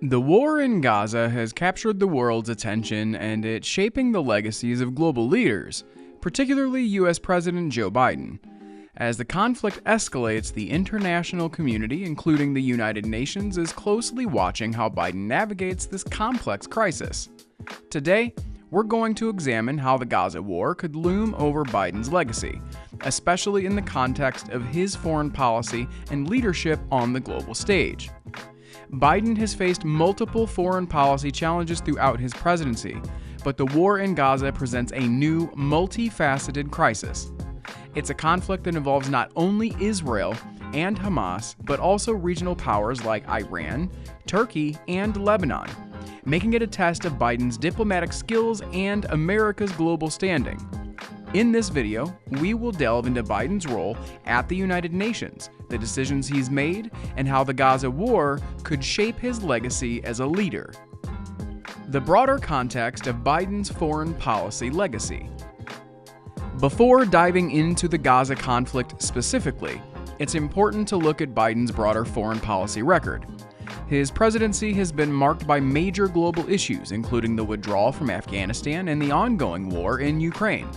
The war in Gaza has captured the world's attention, and it's shaping the legacies of global leaders, particularly U.S. President Joe Biden. As the conflict escalates, the international community, including the United Nations, is closely watching how Biden navigates this complex crisis. Today, we're going to examine how the Gaza war could loom over Biden's legacy, especially in the context of his foreign policy and leadership on the global stage. Biden has faced multiple foreign policy challenges throughout his presidency, but the war in Gaza presents a new, multifaceted crisis. It's a conflict that involves not only Israel and Hamas, but also regional powers like Iran, Turkey, and Lebanon, making it a test of Biden's diplomatic skills and America's global standing. In this video, we will delve into Biden's role at the United Nations, the decisions he's made, and how the Gaza war could shape his legacy as a leader. The broader context of Biden's foreign policy legacy. Before diving into the Gaza conflict specifically, it's important to look at Biden's broader foreign policy record. His presidency has been marked by major global issues, including the withdrawal from Afghanistan and the ongoing war in Ukraine.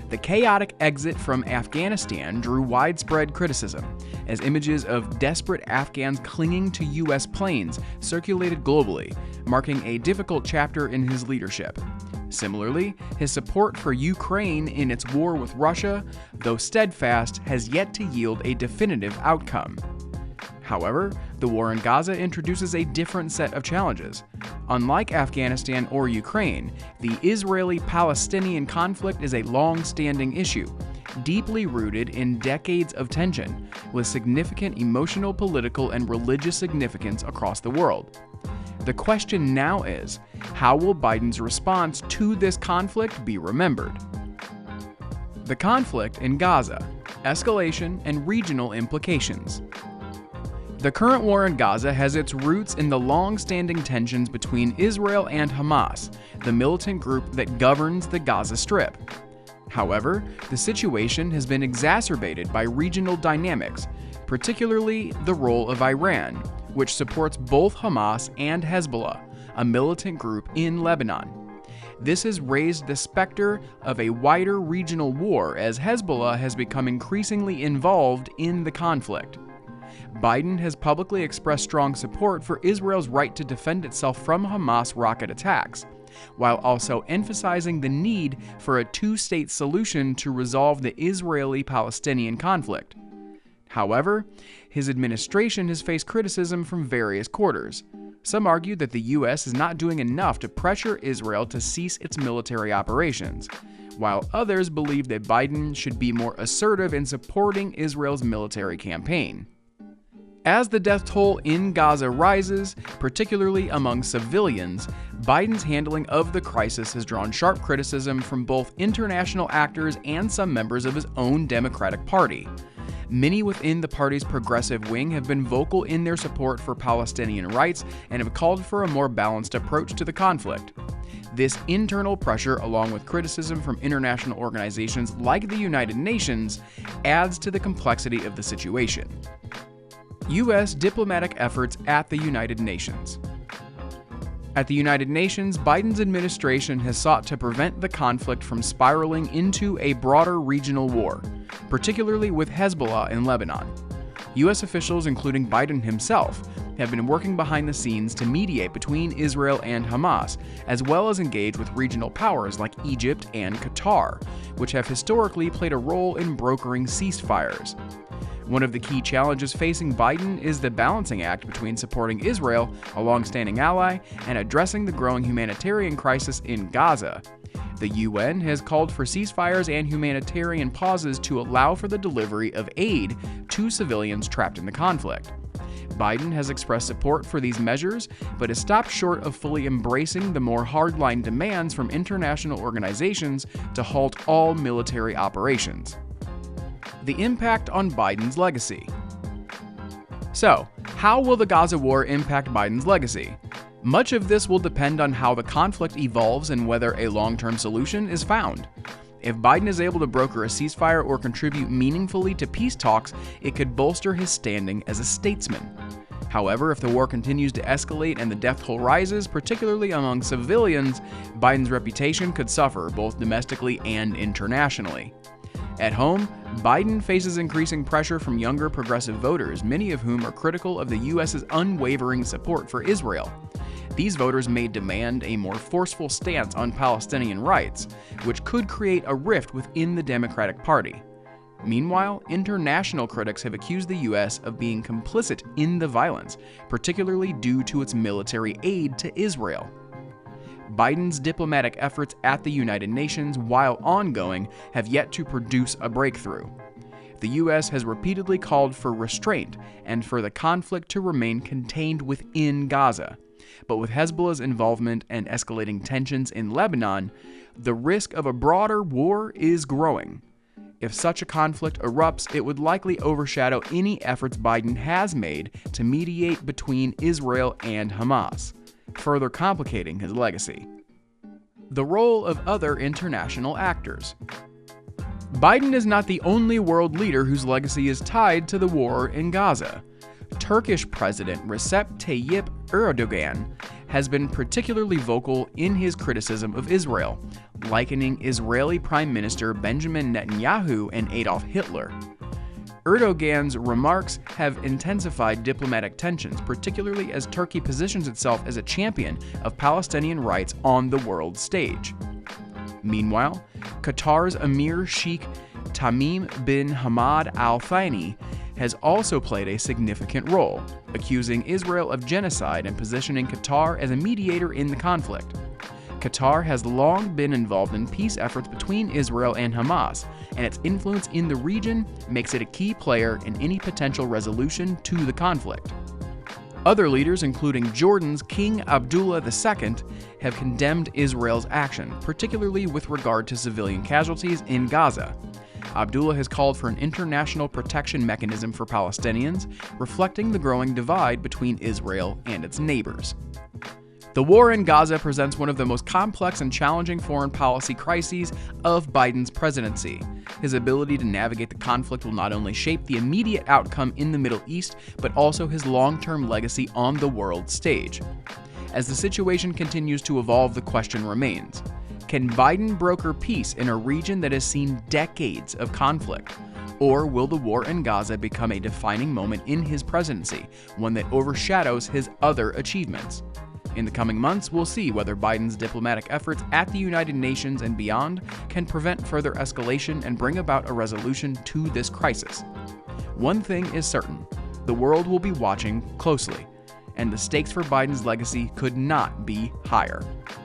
The chaotic exit from Afghanistan drew widespread criticism, as images of desperate Afghans clinging to U.S. planes circulated globally, marking a difficult chapter in his leadership. Similarly, his support for Ukraine in its war with Russia, though steadfast, has yet to yield a definitive outcome. However, the war in Gaza introduces a different set of challenges. Unlike Afghanistan or Ukraine, the Israeli-Palestinian conflict is a long-standing issue, deeply rooted in decades of tension, with significant emotional, political, and religious significance across the world. The question now is, how will Biden's response to this conflict be remembered? The conflict in Gaza, escalation, and regional implications. The current war in Gaza has its roots in the long-standing tensions between Israel and Hamas, the militant group that governs the Gaza Strip. However, the situation has been exacerbated by regional dynamics, particularly the role of Iran, which supports both Hamas and Hezbollah, a militant group in Lebanon. This has raised the specter of a wider regional war as Hezbollah has become increasingly involved in the conflict. Biden has publicly expressed strong support for Israel's right to defend itself from Hamas rocket attacks, while also emphasizing the need for a two-state solution to resolve the Israeli-Palestinian conflict. However, his administration has faced criticism from various quarters. Some argue that the U.S. is not doing enough to pressure Israel to cease its military operations, while others believe that Biden should be more assertive in supporting Israel's military campaign. As the death toll in Gaza rises, particularly among civilians, Biden's handling of the crisis has drawn sharp criticism from both international actors and some members of his own Democratic Party. Many within the party's progressive wing have been vocal in their support for Palestinian rights and have called for a more balanced approach to the conflict. This internal pressure, along with criticism from international organizations like the United Nations, adds to the complexity of the situation. U.S. diplomatic efforts at the United Nations. At the United Nations, Biden's administration has sought to prevent the conflict from spiraling into a broader regional war, particularly with Hezbollah in Lebanon. U.S. officials, including Biden himself, have been working behind the scenes to mediate between Israel and Hamas, as well as engage with regional powers like Egypt and Qatar, which have historically played a role in brokering ceasefires. One of the key challenges facing Biden is the balancing act between supporting Israel, a long-standing ally, and addressing the growing humanitarian crisis in Gaza. The UN has called for ceasefires and humanitarian pauses to allow for the delivery of aid to civilians trapped in the conflict. Biden has expressed support for these measures, but has stopped short of fully embracing the more hardline demands from international organizations to halt all military operations. The impact on Biden's legacy. So, how will the Gaza war impact Biden's legacy? Much of this will depend on how the conflict evolves and whether a long-term solution is found. If Biden is able to broker a ceasefire or contribute meaningfully to peace talks, it could bolster his standing as a statesman. However, if the war continues to escalate and the death toll rises, particularly among civilians, Biden's reputation could suffer both domestically and internationally. At home, Biden faces increasing pressure from younger progressive voters, many of whom are critical of the U.S.'s unwavering support for Israel. These voters may demand a more forceful stance on Palestinian rights, which could create a rift within the Democratic Party. Meanwhile, international critics have accused the U.S. of being complicit in the violence, particularly due to its military aid to Israel. Biden's diplomatic efforts at the United Nations, while ongoing, have yet to produce a breakthrough. The U.S. has repeatedly called for restraint and for the conflict to remain contained within Gaza. But with Hezbollah's involvement and escalating tensions in Lebanon, the risk of a broader war is growing. If such a conflict erupts, it would likely overshadow any efforts Biden has made to mediate between Israel and Hamas, further complicating his legacy. The role of other international actors. Biden is not the only world leader whose legacy is tied to the war in Gaza. Turkish President Recep Tayyip Erdogan has been particularly vocal in his criticism of Israel, likening Israeli Prime Minister Benjamin Netanyahu and Adolf Hitler. Erdogan's remarks have intensified diplomatic tensions, particularly as Turkey positions itself as a champion of Palestinian rights on the world stage. Meanwhile, Qatar's Emir Sheikh Tamim bin Hamad Al Thani has also played a significant role, accusing Israel of genocide and positioning Qatar as a mediator in the conflict. Qatar has long been involved in peace efforts between Israel and Hamas, and its influence in the region makes it a key player in any potential resolution to the conflict. Other leaders, including Jordan's King Abdullah II, have condemned Israel's action, particularly with regard to civilian casualties in Gaza. Abdullah has called for an international protection mechanism for Palestinians, reflecting the growing divide between Israel and its neighbors. The war in Gaza presents one of the most complex and challenging foreign policy crises of Biden's presidency. His ability to navigate the conflict will not only shape the immediate outcome in the Middle East, but also his long-term legacy on the world stage. As the situation continues to evolve, the question remains: can Biden broker peace in a region that has seen decades of conflict? Or will the war in Gaza become a defining moment in his presidency, one that overshadows his other achievements? In the coming months, we'll see whether Biden's diplomatic efforts at the United Nations and beyond can prevent further escalation and bring about a resolution to this crisis. One thing is certain: the world will be watching closely, and the stakes for Biden's legacy could not be higher.